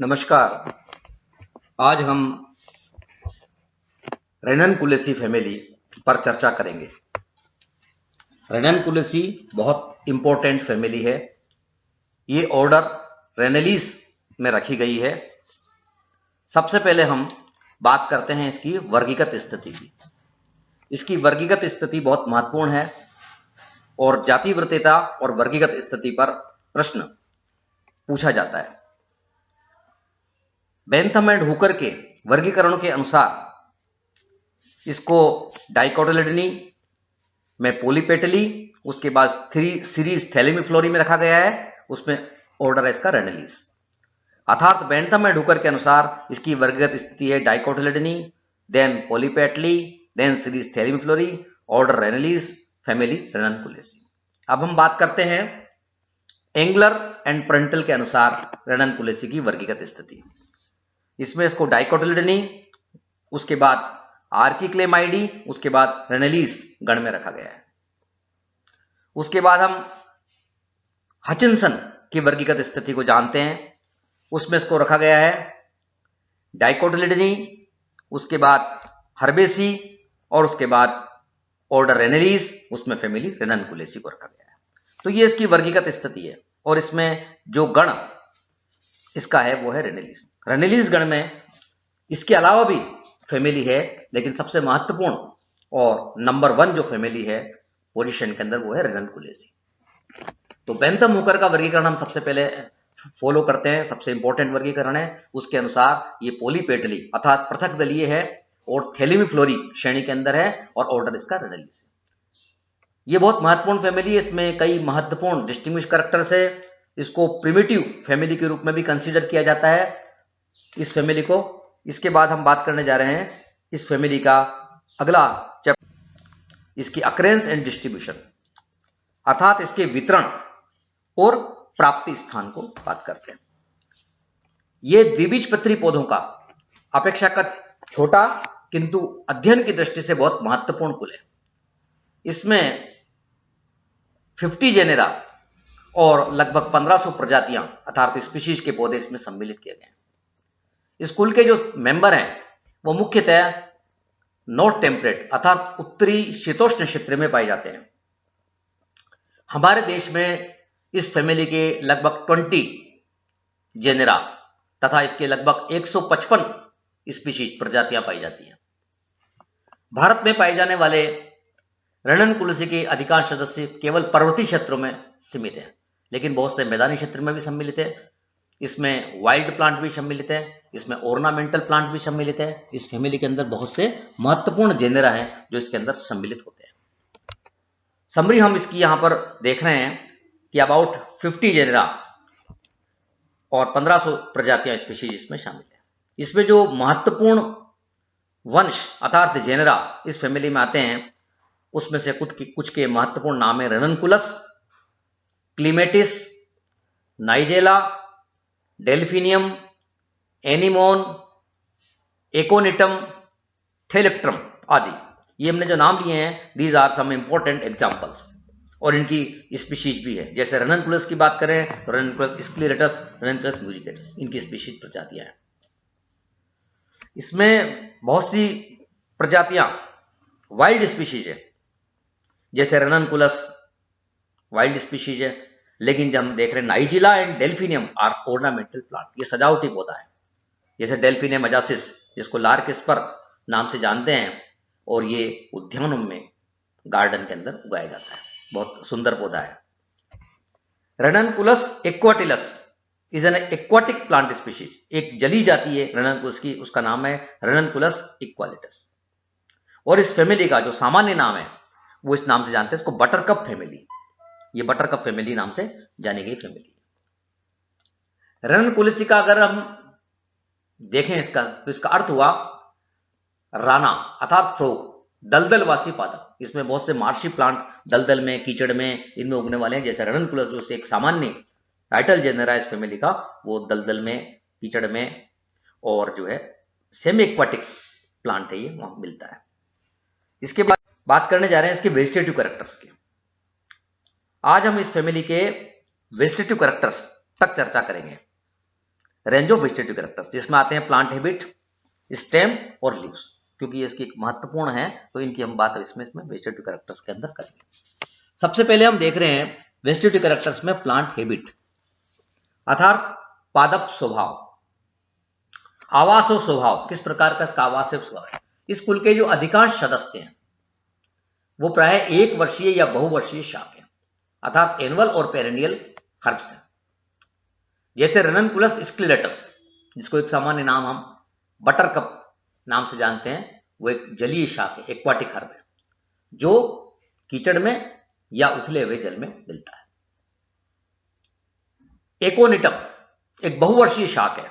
नमस्कार। आज हम रेननकुलेसी फैमिली पर चर्चा करेंगे। रेननकुलेसी बहुत इंपॉर्टेंट फैमिली है। ये ऑर्डर रेनेलिस में रखी गई है। सबसे पहले हम बात करते हैं इसकी वर्गीकृत स्थिति की। इसकी वर्गीकृत स्थिति बहुत महत्वपूर्ण है और जातिवृत्तता और वर्गीकृत स्थिति पर प्रश्न पूछा जाता है। बेंथम एंड हुकर के वर्गीकरण के अनुसार इसको डाइकोटिलिडनी में पोलीपेटली, उसके बाद सीरीज थैलेमिफ्लोरी में रखा गया है, उसमें ऑर्डर है इसका रेनेलिस। अर्थात बेंथम एंड हुकर के अनुसार इसकी वर्गीकृत स्थिति है Dicotyledonae, then Polypetalae, then series Thalamiflorae, order Ranales, family Ranunculaceae. अब हम बात करते हैं एंगलर एंड प्रेंटल के अनुसार रेननकुलेसी की वर्गीकृत स्थिति। इसमें इसको डाइकोटिलिडनी, उसके बाद आर्किक्लेमाइडी, उसके बाद रेनेलिस गण में रखा गया है। उसके बाद हम हचिंसन की वर्गीकृत स्थिति को जानते हैं। उसमें इसको रखा गया है डाइकोटिलिडनी, उसके बाद हर्बेसी और उसके बाद ऑर्डर रेनेलिस, उसमें फैमिली रेननकुलेसी को रखा गया है। तो ये इसकी वर्गीकृत स्थिति है और इसमें जो गण इसका है वो है रेनेलिस। रेनेलिस गण में इसके अलावा भी फैमिली है, लेकिन सबसे महत्वपूर्ण और नंबर 1 जो फैमिली है पोजीशन के अंदर वो है रेननकुलेसी। तो बेंथम हुकर का वर्गीकरण हम सबसे पहले फॉलो करते हैं, सबसे इंपॉर्टेंट वर्गीकरण है। उसके अनुसार ये पोलीपेटली अर्थात पृथक दलीय है और थैलेमिफ्लोरी श्रेणी के अंदर है और ऑर्डर इसका रेनेलिस है। ये बहुत महत्वपूर्ण फैमिली है। इसमें कई महत्वपूर्ण डिस्टिंग्विश कैरेक्टर्स है। इसको प्रिमिटिव फैमिली के रूप में भी कंसीडर किया जाता है इस फैमिली को। इसके बाद हम बात करने जा रहे हैं इस फैमिली का अगला चैप्टर, इसकी अकरेंस एंड डिस्ट्रीब्यूशन, अर्थात इसके वितरण और प्राप्ति स्थान को बात करते हैं। ये द्विबीजपत्री पौधों का अपेक्षाकृत छोटा किंतु अध्ययन की दृष्टि से बहुत महत्वपूर्ण कुल है। इसमें 50 जेनेरा और लगभग 1500 प्रजातियां अर्थात स्पीशीज के पौधे इसमें सम्मिलित किए गए हैं। इस कुल के जो मेंबर हैं वो मुख्यतः नॉर्थ टेम्परेट अर्थात उत्तरी शीतोष्ण क्षेत्र में पाए जाते हैं। हमारे देश में इस फैमिली के लगभग 20 जेनेरा तथा इसके लगभग 155 स्पीशीज प्रजातियां पाई जाती हैं। भारत में पाए जाने वाले रेननकुलेसी के अधिकांश सदस्य केवल पर्वतीय क्षेत्रों में सीमित हैं, लेकिन बहुत से मैदानी क्षेत्र में भी सम्मिलित है। इसमें वाइल्ड प्लांट भी सम्मिलित है, इसमें ऑर्नामेंटल प्लांट भी सम्मिलित है। इस फैमिली के अंदर बहुत से महत्वपूर्ण जेनेरा हैं जो इसके अंदर सम्मिलित होते हैं। समरी हम इसकी यहां पर देख रहे हैं कि अबाउट 50 जेनेरा और 1500 प्रजातियां स्पीशीज इसमें शामिल है। इसमें जो महत्वपूर्ण वंश अर्थात जेनेरा इस फैमिली में आते हैं उसमें से कुछ के महत्वपूर्ण नाम है Ranunculus, Clematis, Nigella, Delphinium, Anemone, Aconitum, Thalictrum आदि। ये हमने जो नाम लिए हैं these are some important examples और इनकी स्पीशीज भी है। जैसे रेननकुलस की बात करें तो रेननकुलस स्क्लेरेटस, रेननकुलस म्यूजिकेटस, इनकी स्पीशीज प्रजातियां हैं। इसमें बहुत सी प्रजातियां वाइल्ड स्पीशीज है, जैसे रेननकुलस वाइल्ड स्पीशीज है, लेकिन जब हम देख रहे हैं Nigella and Delphinium are ornamental plant, ये सजावटी पौधा है। जैसे डेल्फिनियम अजासिस जिसको लार्किस्पर नाम से जानते हैं, और ये उद्यानों में गार्डन के अंदर उगाया जाता है, बहुत सुंदर पौधा है। Ranunculus aquatilis is an aquatic plant species, एक जली जाती है रेननकुलस की, उसका नाम है रेननकुलस इक्वालिटस। और इस फैमिली का जो सामान्य नाम है वो इस नाम से जानते हैं, इसको बटरकप फैमिली, ये बटरकप फैमिली नाम से जानी गई फैमिली। रेननकुलेसी का अगर हम देखें इसका तो इसका अर्थ हुआ राना अर्थात फ्रोग, दलदलवासी पादप। इसमें बहुत से मार्शी प्लांट दलदल में, कीचड़ में, इनमें उगने वाले हैं। जैसे रेननकुलस जो से एक सामान्य टाइटल जेनेरा इस फैमिली का, वो दलदल में, कीचड़ में और जो है सेमी एक्वाटिक प्लांट है, ये वहां मिलता है। इसके बाद बात करने जा रहे हैं इसके वेजिटेटिव कैरेक्टर्स की। आज हम इस फैमिली के वेजिटेटिव कैरेक्टर्स तक चर्चा करेंगे। रेंज ऑफ वेजिटेटिव कैरेक्टर्स, जिसमें आते हैं प्लांट हैबिट, स्टेम और लीव्स। क्योंकि ये इसकी एक महत्वपूर्ण है तो इनकी हम बात इसमें वेजिटेटिव कैरेक्टर्स के अंदर करेंगे। सबसे पहले हम देख रहे हैं वेजिटेटिव कैरेक्टर्स में प्लांट हैबिट, अर्थात पादप स्वभाव, आवास और स्वभाव, किस प्रकार का इसका आवास है स्वभाव है। इस कुल के जो अधिकांश सदस्य हैं वो प्राय एक वर्षीय या बहुवर्षीय शाक हैं, अर्थात एनुअल और पेरेनियल हर्ब्स हैं। जैसे रननकुलस स्क्लेरेटस, जिसको एक सामान्य नाम हम बटरकप नाम से जानते हैं, वो एक जलीय शाक है, एक्वाटिक हर्ब है, जो कीचड़ में या उथले हुए जल में मिलता है। एकोनिटम एक बहुवर्षीय शाक है,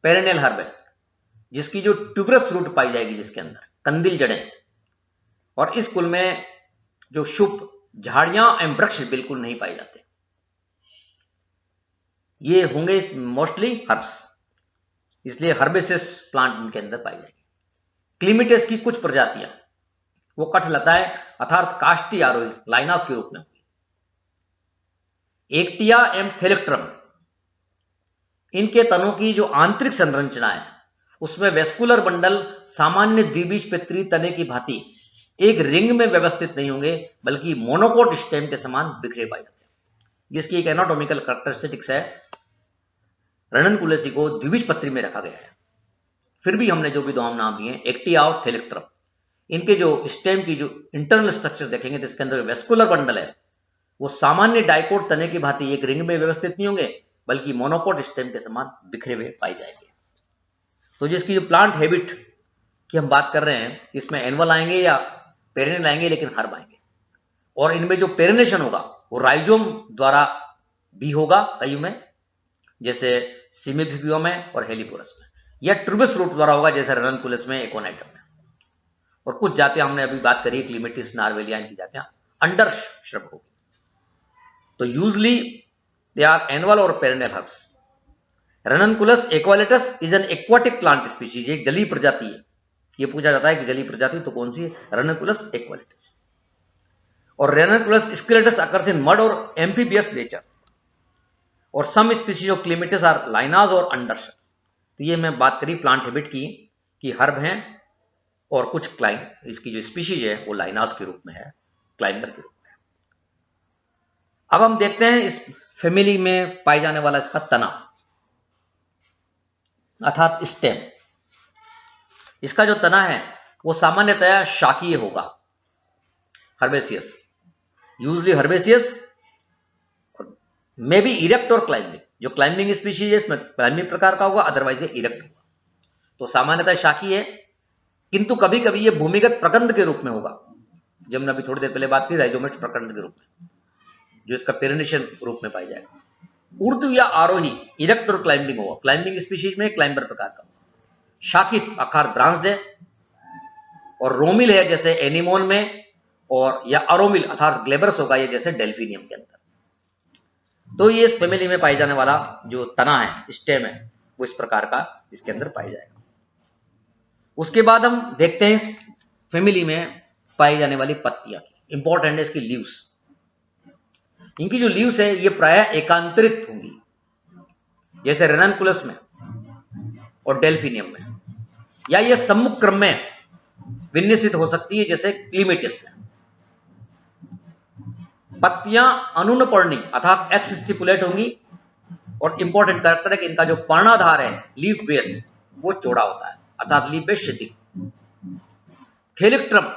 पेरेनियल हर्ब है, जिसकी जो ट्यूबरस रूट पाई जाएगी, जिसके अंदर कंदिल जड़ें, और इस कुल में जो शुभ झाड़ियां एवं वृक्ष बिल्कुल नहीं पाए जाते। ये होंगे मोस्टली हर्ब्स, इसलिए हर्बेसियस प्लांट इनके अंदर पाई जाएगी। क्लीमिटेस की कुछ प्रजातियां वो कठलताएं अर्थात काष्ठी आरोही लाइनास के रूप में होगी। एक्टिया एवं थेलेक्ट्रम, इनके तनों की जो आंतरिक संरचना है उसमें वेस्कुलर बंडल सामान्य द्विबीजपत्री तने की भांति एक रिंग में व्यवस्थित नहीं होंगे, बल्कि मोनोकोट स्टेम के समान बिखरे पाए जाते हैं। जिसकी एक एनाटॉमिकल कैरेक्टरिस्टिक्स है, रननकुलेसी को द्विबीजपत्री में रखा गया है। फिर भी हमने जो भी दो नाम दिए, एक्टिया और थेलेक्ट्रम, इनके जो स्टेम की जो इंटरनल स्ट्रक्चर देखेंगे तो इसके अंदर वेस्कुलर बंडल है वो सामान्य डाइकोट तने की भांति एक रिंग में व्यवस्थित नहीं होंगे, बल्कि मोनोकोट स्टेम के समान बिखरे हुए पाए जाएंगे। तो जिसकी जो प्लांट हैबिट की हम बात कर रहे हैं, इसमें एनुअल आएंगे या पेरेनियल आएंगे, लेकिन हर्ब आएंगे। और इनमें जो पेरिनेशन होगा वो राइजोम द्वारा भी होगा कई में, जैसे सिमिफिबियो में और हेलिपोरस में, या ट्यूबस रूट द्वारा होगा, जैसे रननकुलस में, एकोनाइटम में। और कुछ जातियां हमने अभी बात करी, क्लीमेटिस, नार्वेलिया, इनकी जातियां अंडर श्रब होगी। तो यूजली दे आर एनुअल और perennial herbs. Ranunculus aquatilis is an aquatic plant species, एक जलीय प्रजाति है। ये पूछा जाता है कि जलीय प्रजाति तो कौन सी है, रननकुलस एक्वालेटस। और रननकुलस स्क्लेरेटस अकर्स इन मड और एम्फीबियस नेचर, और सम स्पीशीज ऑफ क्लीमेटिस आर लाइनाज और अंडरशब्स। तो ये मैं बात करी प्लांट हैबिट की कि हर्ब हैं और कुछ क्लाइम, इसकी जो स्पीशीज है वो लाइनाज के रूप में है, क्लाइंबर के रूप में है। अब हम देखते हैं इस फैमिली में पाए जाने वाला इसका तना, अर्थात स्टेम। इसका जो तना है वो सामान्यतया शाकीय होगा, herbaceous, usually herbaceous, may be erect और क्लाइंबिंग। जो क्लाइंबिंग स्पीशीज है इसमें क्लाइंबिंग प्रकार का होगा, अदरवाइज ये इरेक्ट होगा। तो सामान्यतः शाकीय है, किंतु कभी कभी ये भूमिगत प्रकंद के रूप में होगा, जब हमने अभी थोड़ी देर पहले बात की राइजोमेट्स प्रकंद के रूप में, जो इसका पेरिनेशन रूप में पाई जाएगा। ऊर्ध्व या आरोही, इरेक्ट और क्लाइंबिंग होगा, क्लाइंबिंग स्पीशीज में क्लाइंबर प्रकार का होगा। शाखित आकार ब्रांच्ड है, और रोमिल है जैसे एनिमोन में, और या अरोमिल अर्थात ग्लेबरस होगा ये जैसे डेल्फिनियम के अंदर। तो ये इस फैमिली में पाई जाने वाला जो तना है, स्टेम है, वो इस प्रकार का इसके अंदर पाई जाएगा। उसके बाद हम देखते हैं इस फैमिली में पाई जाने वाली पत्तियां, इंपॉर्टेंट है इसकी लीव्स। इनकी जो लीव्स है ये प्रायः एकांतरित होंगी, जैसे रननकुलस में और डेल्फिनियम में, या ये सम्मुख क्रम में विन्यासित हो सकती है, जैसे क्लीमेटिस में। पत्तियां अनुनपर्णी अर्थात एक्स स्टिपुलेट होंगी, और इंपॉर्टेंट कैरेक्टर है कि इनका जो पर्णाधार है, लीफ बेस, वो चौड़ा होता है, अर्थात लीफ बेस क्षैतिज। थेलिक्ट्रम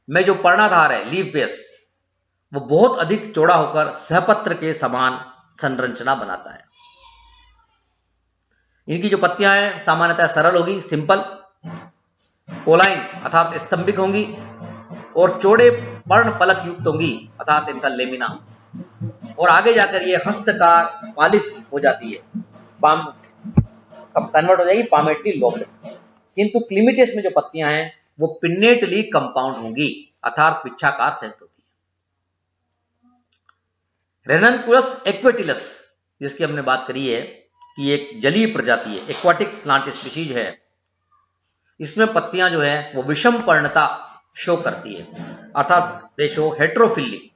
में जो पर्णाधार है, लीफ बेस, वो बहुत अधिक चौड़ा होकर सहपत्र के समान संरचना बनाता है। इनकी जो पत्तियां हैं सामान्यतः सरल होगी, सिंपल, कोलाइन अर्थात स्तंभिक होंगी, और चौड़े पर्ण फलक युक्त होंगी, अर्थात इनका लेमिना। और आगे जाकर ये हस्तकार पालित हो जाती है, कन्वर्ट हो जाएगी पामेटली लोब। किंतु क्लीमेटिस में जो पत्तियां हैं वो पिन्नेटली कंपाउंड होंगी, अर्थात पिच्छाकार सहित होती है। रननकुलस एक्वेटिलस, जिसकी हमने बात करी है कि एक जलीय प्रजाति है, एक्वाटिक प्लांट स्पीशीज है, इसमें पत्तियां जो है वो विषम पर्णता शो करती है, अर्थात दे शो हेट्रोफिली।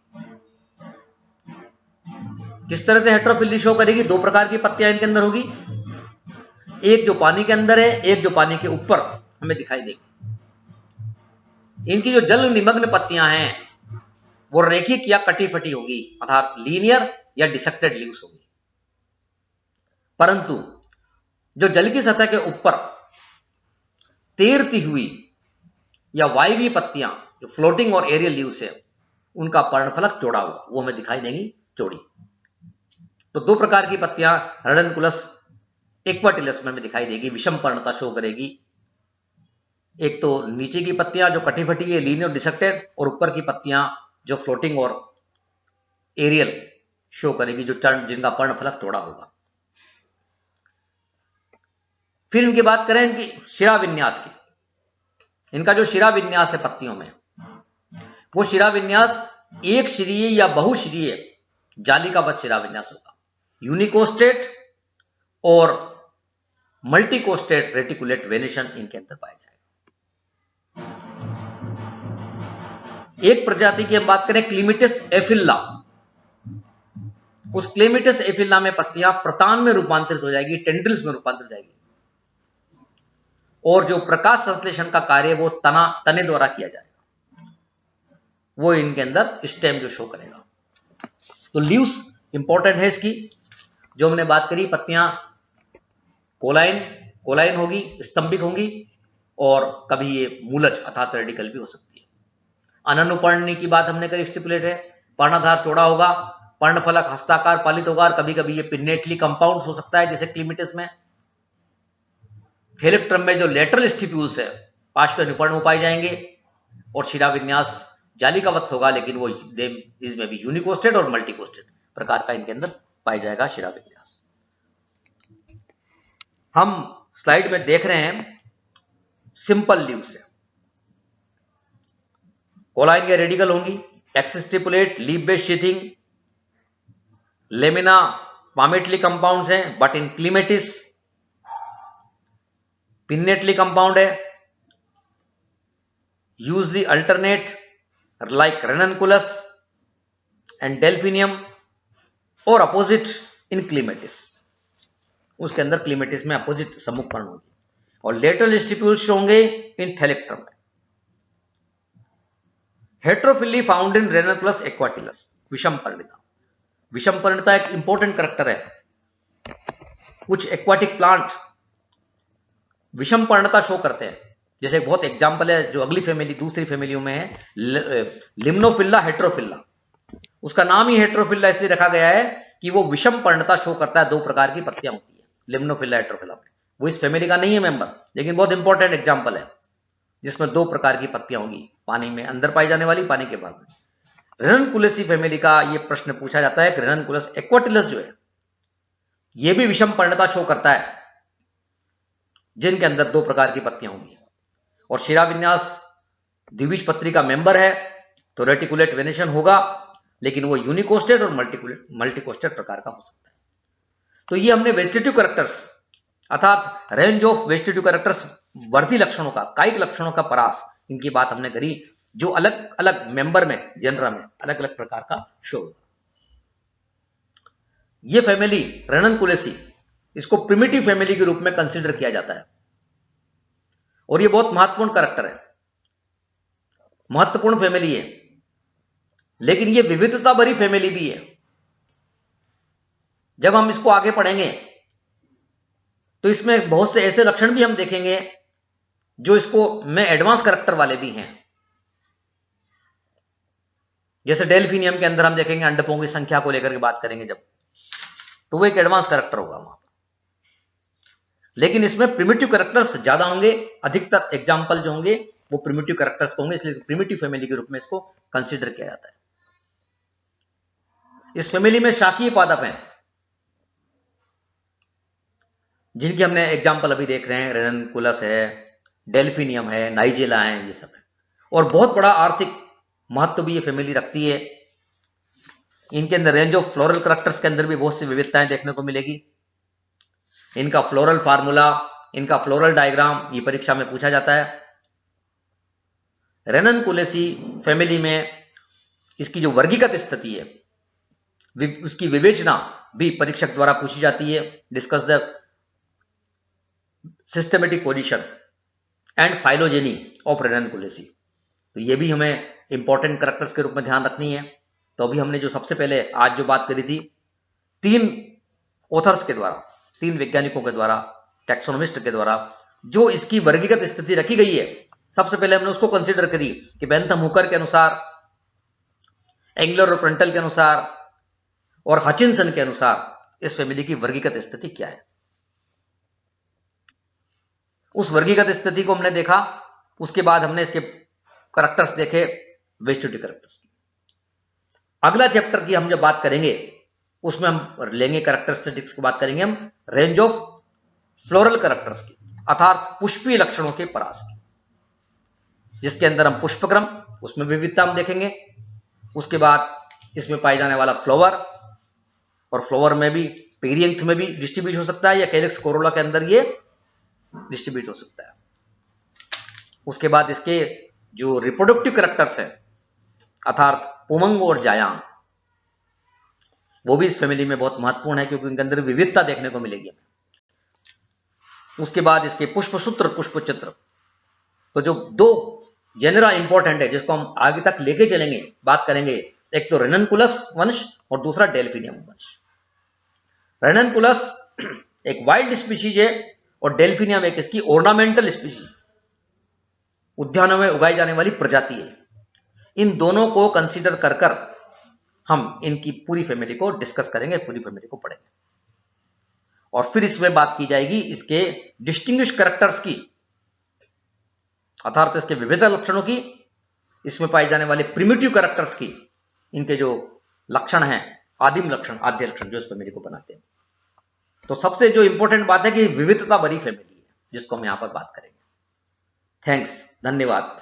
किस तरह से हेट्रोफिली शो करेगी? दो प्रकार की पत्तियां इनके अंदर होगी, एक जो पानी के अंदर है, एक जो पानी के ऊपर हमें दिखाई देगी। इनकी जो जल निमग्न पत्तियां हैं वो रेखिक या कटी फटी होगी, अर्थात लीनियर या डिसेक्टेड लीव्स होगी। परंतु जो जल की सतह के ऊपर तैरती हुई या वायवीय पत्तियां, जो फ्लोटिंग और एरियल लीव्स है, उनका पर्णफलक चौड़ा होगा, वो हमें दिखाई देंगी चौड़ी। तो दो प्रकार की पत्तियां रेनकुलस इक्वाटिलस में हमें दिखाई देगी, विषम पर्णता शो करेगी। एक तो नीचे की पत्तियां जो कटी फटी है, लीनियर डिसेक्टेड, और ऊपर की पत्तियां जो फ्लोटिंग और एरियल शो करेगी, जो जिनका पर्णफलक चौड़ा होगा। फिर इनकी बात करें इनकी शिरा विन्यास की। इनका जो शिरा विन्यास है पत्तियों में, वो शिरा विन्यास एक श्रीय या बहुश्रीय जालिकावत शिरा विन्यास होगा। यूनिकोस्टेट और मल्टीकोस्टेट रेटिकुलेट वेनेशन इनके अंदर पाया जाएगा। एक प्रजाति की हम बात करें क्लीमिटिस एफिल्ला, उस क्लीमिटिस एफिल्ला में पत्तियां प्रतान में रूपांतरित हो जाएगी, टेंड्रिल्स में रूपांतरित हो जाएगी, और जो प्रकाश संश्लेषण का कार्य वो तने द्वारा किया जाएगा, वो इनके अंदर स्टेम जो शो करेगा। तो लीव्स इंपॉर्टेंट है इसकी, जो हमने बात करी, पत्तियां कोलाइन होगी, स्तंभिक होंगी, और कभी ये मूलज अर्थात रेडिकल भी हो सकती है। अननुपर्णी की बात हमने करी, स्टिपुलेट है, पर्णधार चौड़ा होगा, पर्णफलक हस्ताकार पालित होगा, और कभी कभी ये पिन्नेटली कंपाउंड हो सकता है, जैसे क्लीमिटिस में। फेलिक्ट्रम में जो लेटरल स्टिप्यूल्स है पार्श्व निपर्ण हो पाए जाएंगे, और शिरा विन्यास जालिकावत होगा, लेकिन वो इसमें भी यूनिकोस्टेट और मल्टीकोस्टेट प्रकार का इनके अंदर पाया जाएगा शिरा विन्यास। हम स्लाइड में देख रहे हैं सिंपल लीव्स है, कोलाइन या रेडिकल होंगी, exstipulate, leaf based sheathing, lamina palmately compounds हैं, but in Clematis pinnately compound है, usually alternate like Ranunculus and Delphinium, और अपोजिट इन क्लीमेटिस, उसके अंदर क्लीमेटिस में अपोजिट सम्मुख पर्ण होगी, और लेटरल स्टिप्यूल्स होंगे इन थैलेक्ट्रम में। हेट्रोफिली फाउंड इन रेननकुलस एक्वाटिलस, विषम पर्णिता। विषम पर्णिता एक इंपॉर्टेंट करैक्टर है। कुछ एक्वाटिक प्लांट विषम पर्णता शो करते हैं, जैसे एक बहुत एग्जाम्पल है जो अगली फैमिली, दूसरी फैमिलियों में है, लिम्नोफिल्ला हेट्रोफिल्ला। उसका नाम ही हेट्रोफिल्ला इसलिए रखा गया है कि वो विषम पर्णता शो करता है, दो प्रकार की पत्तियां होती है लिम्नोफिल्ला हेट्रोफिल्ला में। वो इस फैमिली का नहीं है मेंबर, लेकिन बहुत इंपॉर्टेंट एग्जाम्पल है, जिसमें दो प्रकार की पत्तियां होंगी, पानी में अंदर पाई जाने वाली, पानी के बाहर में। रेननकुलेसी फैमिली का ये प्रश्न पूछा जाता है कि रेननकुलस एक्वाटिलस जो है, ये भी विषम पर्णता शो करता है, जिनके अंदर दो प्रकार की पत्तियां होंगी, और शिरा विन्यास द्विबीज पत्री का मेंबर है, तो रेटिकुलेट वेनेशन होगा, लेकिन वो यूनिकोस्टेट और मल्टीकोस्टेट प्रकार का हो सकता है। तो ये हमने वेजिटेटिव कैरेक्टर्स अर्थात रेंज ऑफ वेजिटेटिव कैरेक्टर्स, वर्धी लक्षणों का, कायिक लक्षणों का परास, इनकी बात हमने करी, जो अलग अलग मेंबर में, जेनरा में अलग अलग प्रकार का शो। ये फैमिली रेननकुलेसी, इसको प्रिमिटिव फैमिली के रूप में कंसीडर किया जाता है, और ये बहुत महत्वपूर्ण कैरेक्टर है, महत्वपूर्ण फैमिली है, लेकिन ये विविधता भरी फैमिली भी है। जब हम इसको आगे पढ़ेंगे तो इसमें बहुत से ऐसे लक्षण भी हम देखेंगे जो इसको में एडवांस कैरेक्टर वाले भी हैं। जैसे डेल्फिनियम के अंदर हम देखेंगे अंडकों की संख्या को लेकर के बात करेंगे जब, तो वो एक एडवांस कैरेक्टर होगा वहां पर, लेकिन इसमें प्रिमिटिव कैरेक्टर्स ज्यादा होंगे, अधिकतर एग्जाम्पल जो होंगे वो प्रिमिटिव कैरेक्टर्स होंगे, इसलिए प्रिमिटिव फैमिली के रूप में इसको कंसीडर किया जाता है। इस फैमिली में शाकीय पादप हैं, जिनकी हमने एग्जाम्पल अभी देख रहे हैं, रेननकुलस है, डेल्फिनियम है, नाइजेला है, ये सब है, और बहुत बड़ा आर्थिक महत्व भी ये फैमिली रखती है। इनके अंदर रेंज ऑफ फ्लोरल कैरेक्टर्स के अंदर भी बहुत सी विविधताएं देखने को मिलेगी। इनका फ्लोरल फार्मूला, इनका फ्लोरल डायग्राम ये परीक्षा में पूछा जाता है। रेननकुलेसी फैमिली में इसकी जो वर्गीकृत स्थिति है उसकी विवेचना भी परीक्षक द्वारा पूछी जाती है। Discuss the systematic position and phylogeny of Ranunculaceae. तो ये भी हमें इंपॉर्टेंट कैरेक्टर्स के रूप में ध्यान रखनी है। तो अभी हमने जो सबसे पहले आज जो बात करी थी, 3 ऑथर्स के द्वारा, 3 वैज्ञानिकों के द्वारा, टैक्सोनोमिस्ट के द्वारा जो इसकी वर्गीकृत स्थिति रखी गई है, सबसे पहले हमने उसको कंसीडर करी कि बेंथम हुकर के अनुसार, एंगलर और प्रेंटल के अनुसार और हचिनसन के अनुसार इस फैमिली की वर्गीकृत स्थिति क्या है। उस वर्गीकृत स्थिति को हमने देखा। उसके बाद हमने इसके कैरेक्टर्स देखे, वेजिटेटिव कैरेक्टर्स। अगला चैप्टर की हम जब बात करेंगे उसमें हम लेंगे कैरेक्टरिस्टिक्स की बात करेंगे हम रेंज ऑफ फ्लोरल कैरेक्टर्स की, अर्थात पुष्पीय लक्षणों के परास की, जिसके अंदर हम पुष्पक्रम, उसमें विविधता हम देखेंगे। उसके बाद इसमें पाए जाने वाला फ्लावर, और फ्लावर में भी पेरियंथ में भी डिस्ट्रीब्यूट हो सकता है या कैलिक्स कोरोला के अंदर ये डिस्ट्रीब्यूट हो सकता है। उसके बाद इसके जो रिप्रोडक्टिव कैरेक्टर्स हैं, अर्थात पुमंग और जायांग, वो भी इस फैमिली में बहुत महत्वपूर्ण है क्योंकि उनके अंदर विविधता देखने को मिलेगी। उसके बाद इसके पुष्पसूत्र, पुष्पचित्र। तो जो 2 जेनरा इंपॉर्टेंट है जिसको हम आगे तक लेके चलेंगे, बात करेंगे, एक तो रेननकुलस वंश और दूसरा डेल्फिनियम वंश। रेननकुलस एक वाइल्ड स्पीशीज है और डेल्फिनियम एक इसकी ऑर्नामेंटल स्पीशीज, उद्यानों में उगाई जाने वाली प्रजाति है। इन दोनों को कंसीडर कर कर हम इनकी पूरी फैमिली को डिस्कस करेंगे, पूरी फैमिली को पढ़ेंगे, और फिर इसमें बात की जाएगी इसके डिस्टिंग्विश कैरेक्टर्स की, अर्थात इसके विविध लक्षणों की, इसमें पाए जाने वाले प्रिमिटिव कैरेक्टर्स की, इनके जो लक्षण हैं, आदिम लक्षण, आद्य लक्षण जो इस फैमिली को बनाते हैं। तो सबसे जो इंपॉर्टेंट बात है कि विविधता भरी फैमिली है जिसको हम यहां पर बात करेंगे। थैंक्स, धन्यवाद।